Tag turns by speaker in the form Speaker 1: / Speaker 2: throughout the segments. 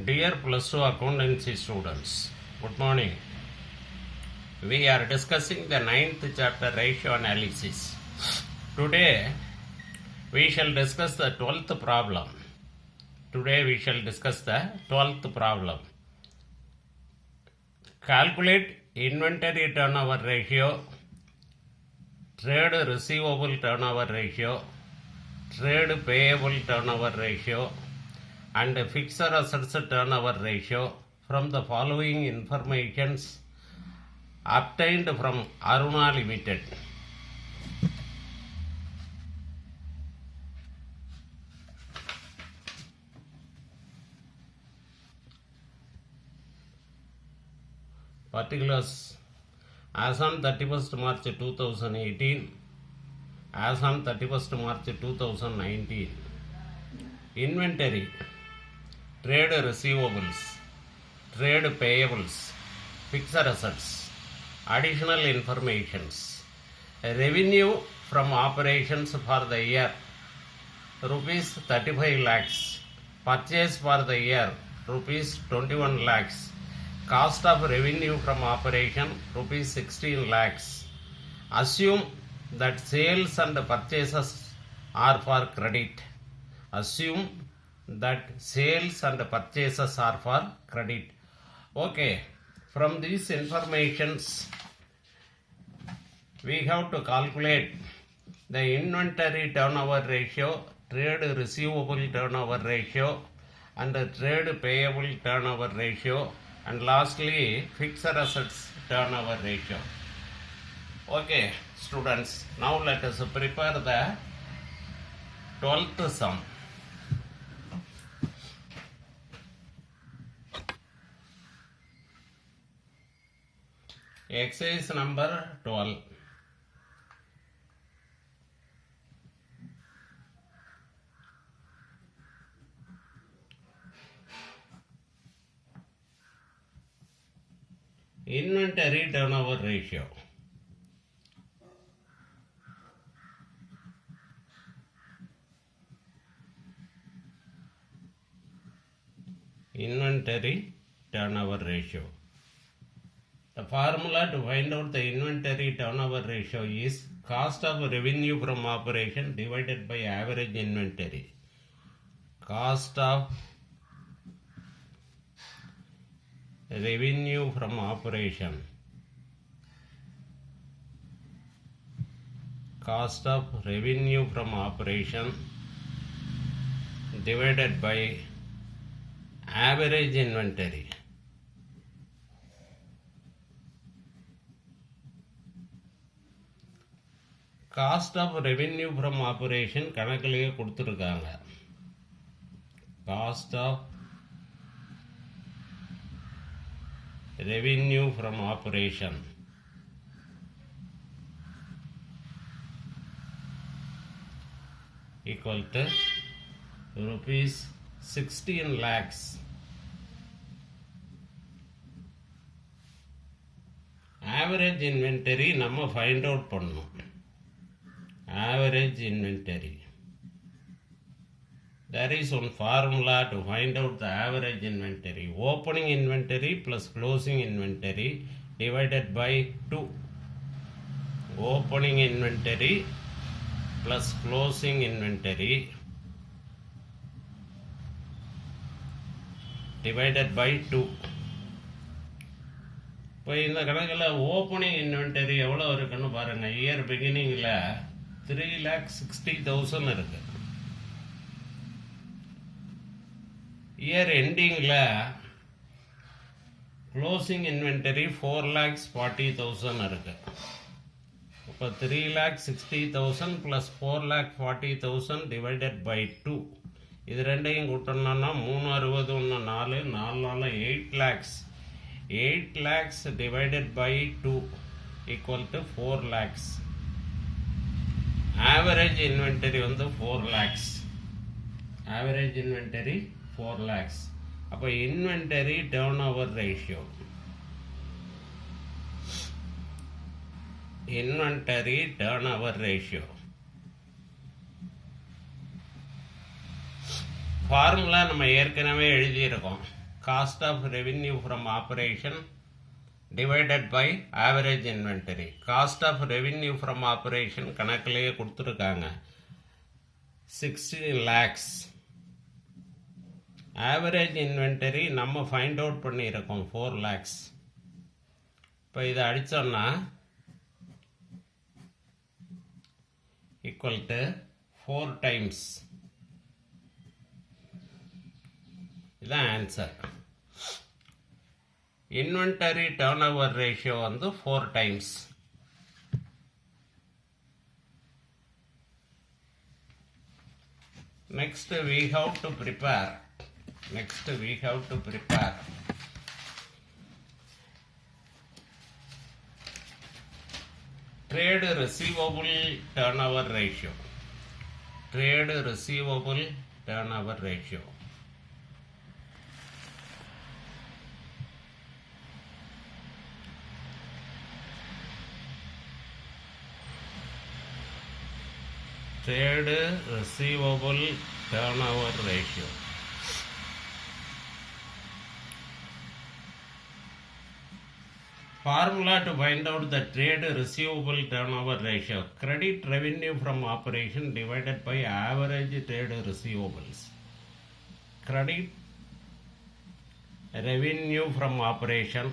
Speaker 1: Dear Plus 2 Accountancy students, good morning. We are discussing the 9th chapter ratio analysis. Today we shall discuss the 12th problem. Calculate inventory turnover ratio, trade receivable turnover ratio, trade payable turnover ratio, and fixed assets turnover ratio from the following informations obtained from Aruna Limited. Particulars as on 31st March 2018, as on 31st March 2019. Inventory, trade receivables, trade payables, fixed assets, additional informations. Revenue from operations for the year rupees 35 lakhs, purchase for the year rupees 21 lakhs, cost of revenue from operation rupees 16 lakhs. Assume that sales and purchases are for credit. Assume that sales and purchases are for credit. Okay, from these informations we have to calculate the inventory turnover ratio, trade receivable turnover ratio, and the trade payable turnover ratio, and lastly fixed assets turnover ratio. Okay students, now let us prepare the 12th sum. Exercise number 12. Inventory turnover ratio. Inventory turnover ratio. The formula to find out the inventory turnover ratio is cost of revenue from operation divided by average inventory. Cost of revenue from operation. Cost of revenue from operation divided by average inventory. Cost of revenue from operation கணக்கிலேயே கொடுத்துருக்காங்க. Cost of revenue from operation equal to rupees 16 lakhs. Average inventory நம்ம find out பண்ணணும். Average inventory. There is one formula to find out the average inventory. Opening inventory plus closing inventory divided by 2. Opening inventory plus closing inventory divided by 2. இப்போ இந்த கணக்கில் opening inventory எவ்வளோ இருக்குன்னு பாருங்கள். Year பிகினிங்கில் 3,60,000 இருக்கு. Year எண்டிங்கில் closing inventory 4,40,000 இருக்கு. இப்போ 3,60,000 plus 4,40,000 divided by 2. இது ரெண்டையும் கூட்டணும்னா 360 1 4 4 8 lakhs. 8 lakhs divided by 2 equal to 4 lakhs. Average inventory வந்து 4 lakhs. Average inventory 4 lakhs. அப்போ inventory turnover ratio. Inventory turnover ratio. Formula நம்ம ஏற்கனவே எழுதியிருக்கோம். cost of revenue from operation divided by average inventory. Cost of revenue from operation கணக்கிலேயே கொடுத்துருக்காங்க 16 lakhs. Average inventory நம்ம find out பண்ணியிருக்கோம் 4 lakhs. இப்போ இதை அடித்தோம்னா equal to 4 times. இதுதான் ஆன்சர். Inventory turnover ratio வந்து 4 times. Next we have to prepare. Trade receivable turnover ratio. Trade receivable turnover ratio. Trade receivable turnover ratio. Formula to find out the trade receivable turnover ratio. Credit revenue from operation divided by average trade receivables. Credit revenue from operation.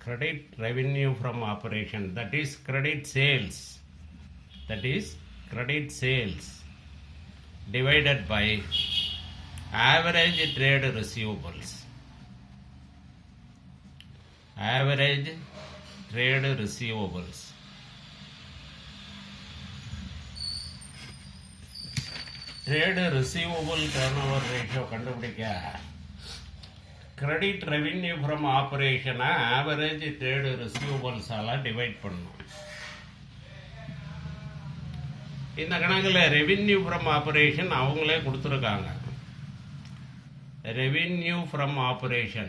Speaker 1: Credit revenue from operation, that is credit sales. Divided by average trade receivables. Trade receivable turnover ratio கண்டுபிடிக்க credit revenue from operation average trade receivables divide பண்ணணும். இந்த கணக்கில் revenue from operation அவங்களே கொடுத்துருக்காங்க. Revenue from operation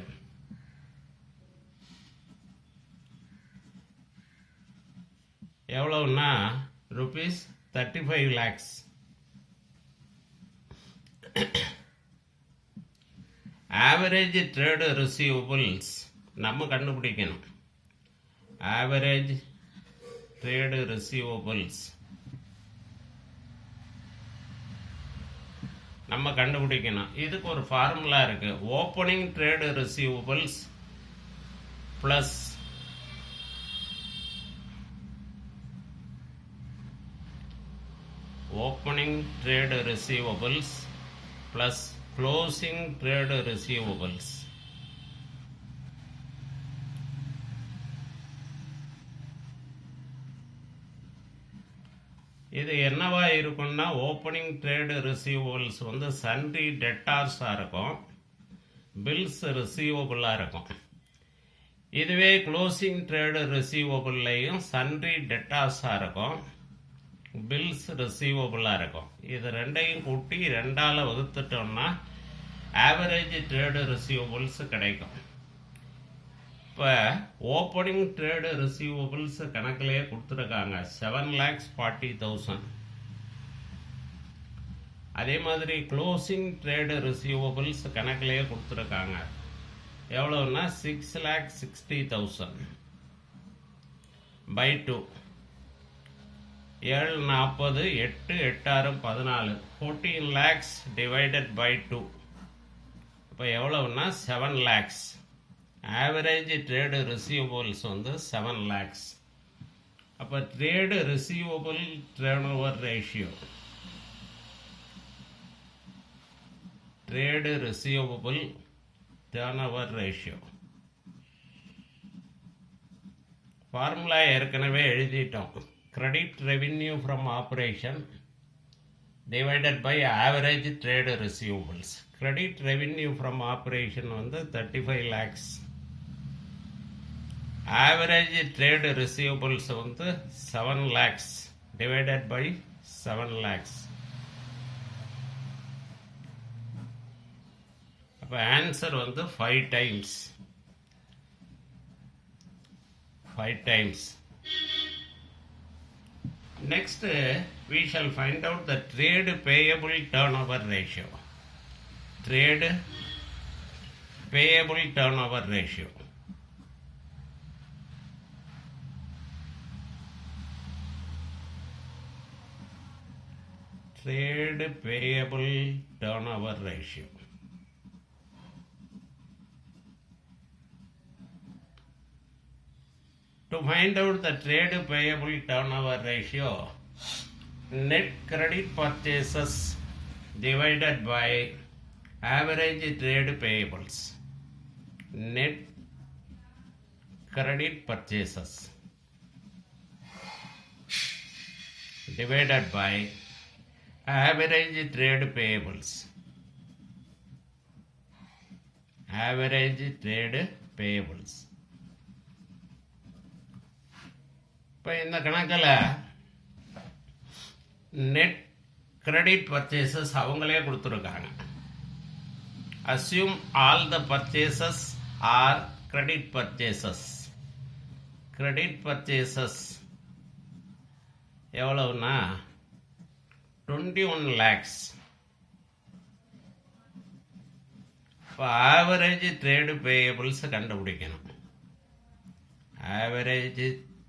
Speaker 1: எவ்வளவுன்னா rupees 35 lakhs. Average trade receivables நம்ம கண்டுபிடிக்கணும். Average trade receivables நம்ம கண்டுபிடிக்கணும். இதுக்கு ஒரு ஃபார்முலா இருக்கு. Opening trade receivables plus closing trade receivables. இது என்னவா இருக்கும்னா ஓப்பனிங் ட்ரேடு ரிசீவபிள்ஸ் வந்து சன்ட்ரி டெட்டார்ஸாக இருக்கும், பில்ஸ் ரிசீவபிளாக இருக்கும். இதுவே க்ளோசிங் ட்ரேடு ரிசீவபிள்லையும் சன்ட்ரி டெட்டார்ஸாக இருக்கும், பில்ஸ் ரிசீவபிளாக இருக்கும். இது ரெண்டையும் கூட்டி 2ஆல் வகுத்துட்டோம்னா ஆவரேஜ் ட்ரேடு ரிசீவபிள்ஸ் கிடைக்கும். இப்போ ஓப்பனிங் ட்ரேடு ரிசீவபிள்ஸ் கணக்கிலேயே கொடுத்துருக்காங்க 7,40,000. அதே மாதிரி க்ளோசிங் ட்ரேடு ரிசீவபிள்ஸ் கணக்கிலேயே கொடுத்துருக்காங்க. எவ்வளோன்னா 6,60,000 by 2. 740, 8, 8, 14. 14 lakhs divided by 2. இப்போ எவ்வளவுன்னா 7 lakhs. ஆவரேஜ் ட்ரேடு ரிசீவபிள்ஸ் வந்து 7 lakhs. அப்போ trade receivable turnover ratio, trade receivable turnover ratio formula ஏற்கனவே எழுதிட்டோம். Credit revenue from operation divided by average trade receivables. Credit revenue from operation வந்து 35 lakhs. Average trade receivables வந்து 7 lakhs divided by 7 lakhs. அப்போ answer வந்து 5 times. 5 times. Next, we shall find out the trade payable turnover ratio. Trade payable turnover ratio. Trade payable turnover ratio. To find out the trade payable turnover ratio, net credit purchases divided by average trade payables. Net credit purchases divided by average trade payables. Average trade payables. இப்போ இந்த கணக்கில் net credit purchases அவங்களே கொடுத்துருக்காங்க. Assume all the purchases are credit purchases. Credit purchases எவ்வளவுனா 21 lakhs. இப்போ average trade payables கண்டுபிடிக்கணும். Average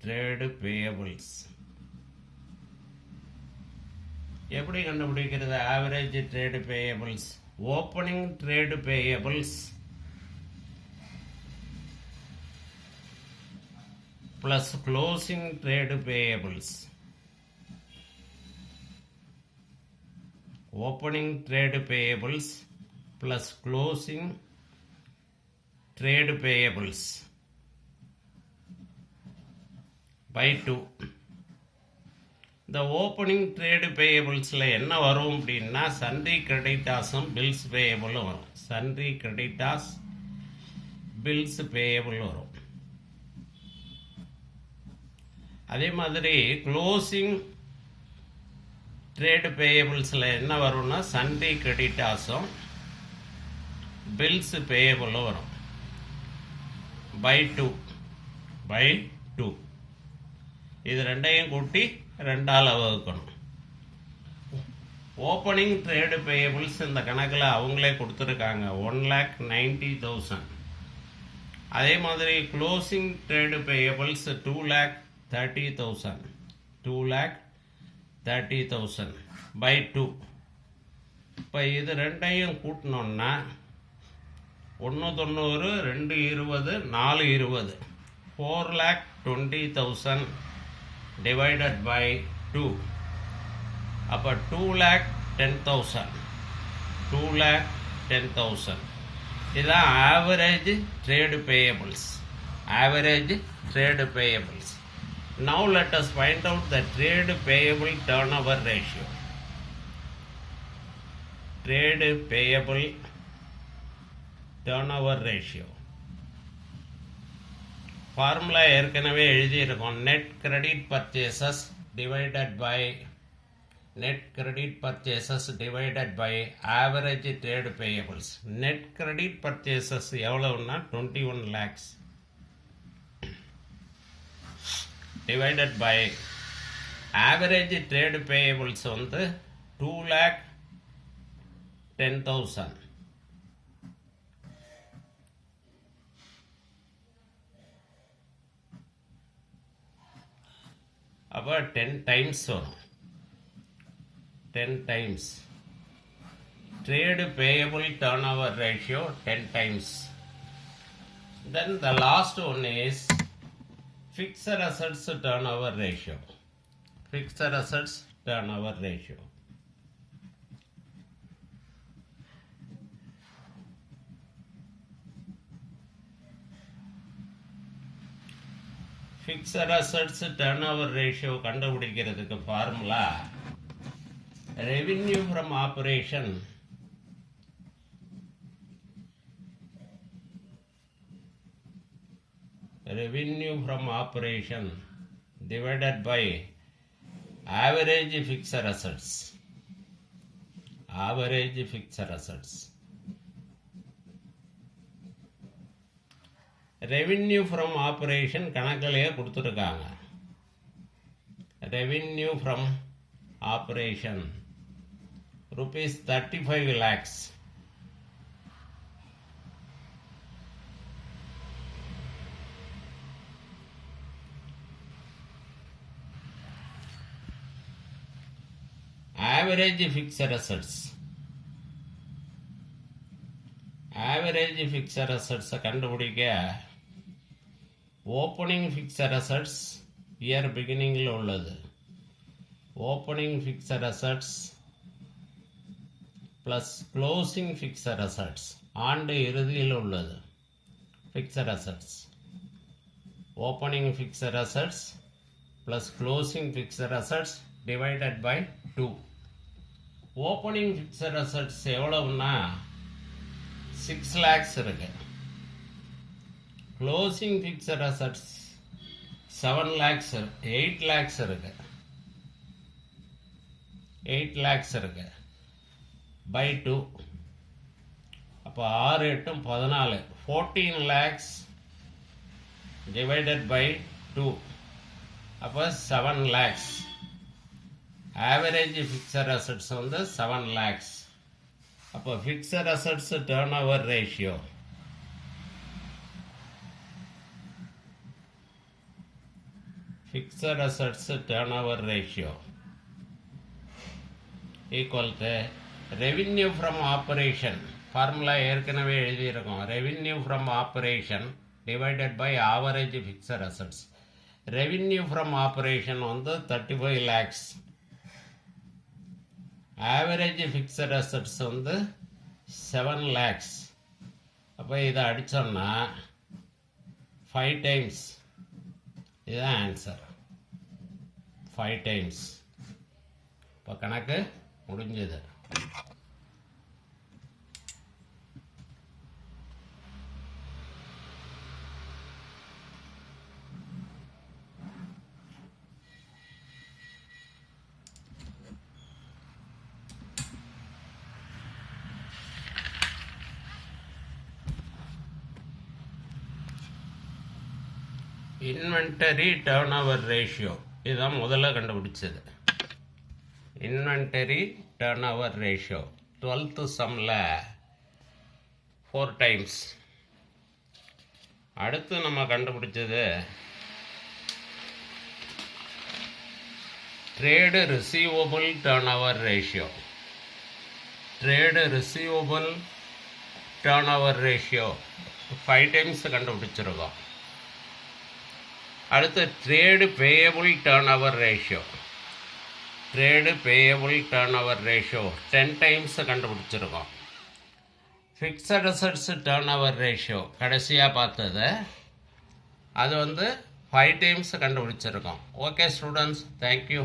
Speaker 1: trade payables எப்படி கண்டுபிடிக்கிறது? Average trade payables, opening trade payables plus closing trade payables. Opening trade payables plus closing trade payables by 2. The opening trade payablesல என்ன வரும் அப்படின்னா sundry creditors bills payable வரும். Sundry creditors bills payable வரும். அதே மாதிரி closing trade பேயபிள்ஸில் என்ன வரும்னா Sunday கிரெடிட்டாஸும் bills பேயபிளும் வரும். பை டூ இது ரெண்டையும் கூட்டி 2ஆல் வகுக்கணும். ஓப்பனிங் ட்ரேடு பேயபிள்ஸ் இந்த கணக்கில் அவங்களே கொடுத்துருக்காங்க 1,90,000. அதே மாதிரி க்ளோசிங் ட்ரேடு பேயபிள்ஸ் 2,30,000. 2,30,000 by 2. இப்போ இது ரெண்டையும் கூட்டினோம்னா 1,90, 2,20, 4,20, 4,20,000 divided by 2. அப்போ 2,10,000. 2,10,000 இதுதான் average trade payables. Average trade payables. Now let us find out the trade payable turnover ratio. Trade payable turnover ratio. Formula ஏற்கனவே எழுதியிருக்கோம். Net credit purchases divided by average trade payables. Net credit purchases எவ்வளவுன்னா 21 lakhs. Divided by average trade payables வந்து 2,10,000. அப்போ 10 times வரும். 10 times trade payable turnover ratio 10 times. Then the last one is fixed assets turnover ratio. Fixed assets turnover ratio. Fixed assets turnover ratio கண்டுபிடிக்கிறதுக்கு formula revenue from operation divided by average fixed assets. Average fixed assets. Revenue from operation கணக்கிலேயே கொடுத்துருக்காங்க. revenue from operation rupees 35 lakhs. Average fixed assets. Average fixed assets கண்டுபிடிக்க opening fixed assets year beginning உள்ளது. Opening fixed assets plus closing fixed assets ஆண்டு இறுதியில் உள்ளது. Fixed assets. Opening fixed assets plus closing fixed assets divided by 2. Opening fixed assets எவ்வளவுன்னா 6 lakhs இருக்கு. Closing fixed assets 7 lakhs 8 lakhs இருக்கு. 8 lakhs இருக்கு by 2. அப்போ 6 8 14 14 lakhs divided by 2. அப்போ 7 lakhs. Average fixed assets வந்து 7 lakhs. அப்போ fixed assets turnover ratio equal to revenue from operation. Formula ஏற்கனவே எழுதியிருக்கோம். revenue from operation divided by average fixed assets. revenue from operation வந்து 35 lakhs. Average fixed assets வந்து 7 lakhs. அப்போ இதை அடித்தோம்னா 5 times. இதுதான் answer. 5 times. இப்போ கணக்கு முடிஞ்சது. இன்வென்டரி டர்ன் ஓவர் ரேஷியோ இதுதான் முதல்ல கண்டுபிடிச்சது. Inventory turn over ratio 12th சம்மில் 4 times. அடுத்து நம்ம கண்டுபிடிச்சது trade receivable turn over ratio. Trade receivable turn over ratio 5 times கண்டுபிடிச்சிருக்கோம். அடுத்து trade payable turn over ratio. Trade payable turn over ratio 10 times கண்டுபிடிச்சிருக்கோம். Fixed assets turn over ratio கடைசியாக பார்த்தது அது வந்து 5 times கண்டுபிடிச்சிருக்கோம். Okay students, thank you.